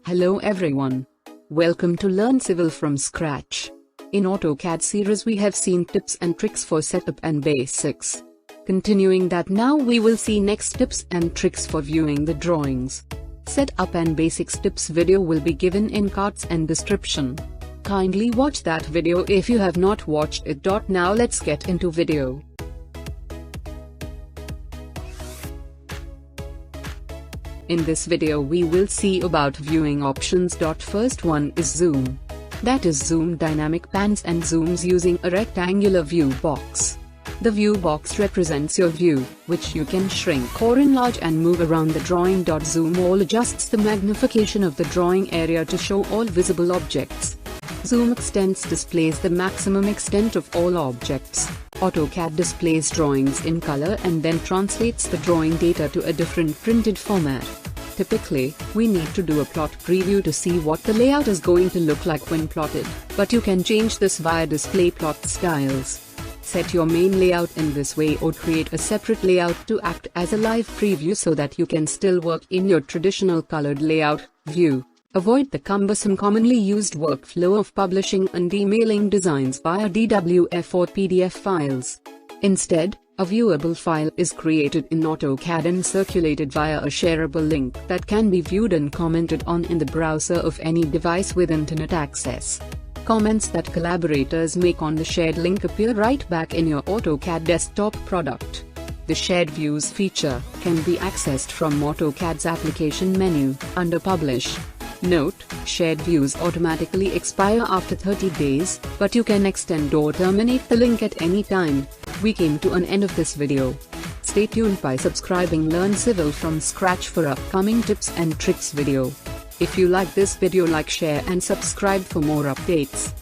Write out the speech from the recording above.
Hello everyone. Welcome to Learn Civil from Scratch. In AutoCAD series we have seen tips and tricks for setup and basics. Continuing that, now we will see next tips and tricks for viewing the drawings. Setup and basics tips video will be given in cards and description. Kindly watch that video if you have not watched it. Now let's get into video. In this video we will see about viewing options. First one is zoom. That is zoom dynamic pans and zooms using a rectangular view box. The view box represents your view, which you can shrink or enlarge and move around the drawing. Zoom all adjusts the magnification of the drawing area to show all visible objects. Zoom extents displays the maximum extent of all objects. AutoCAD displays drawings in color and then translates the drawing data to a different printed format. Typically, we need to do a plot preview to see what the layout is going to look like when plotted, but you can change this via display plot styles. Set your main layout in this way or create a separate layout to act as a live preview so that you can still work in your traditional colored layout view. Avoid the cumbersome commonly used workflow of publishing and emailing designs via DWF or PDF files. Instead, a viewable file is created in AutoCAD and circulated via a shareable link that can be viewed and commented on in the browser of any device with internet access. Comments that collaborators make on the shared link appear right back in your AutoCAD desktop product. The Shared Views feature can be accessed from AutoCAD's application menu, under Publish. Note, shared views automatically expire after 30 days, but you can extend or terminate the link at any time. We came to an end of this video. Stay tuned by subscribing Learn Civil from Scratch for upcoming tips and tricks video. If you like this video, like, share and subscribe for more updates.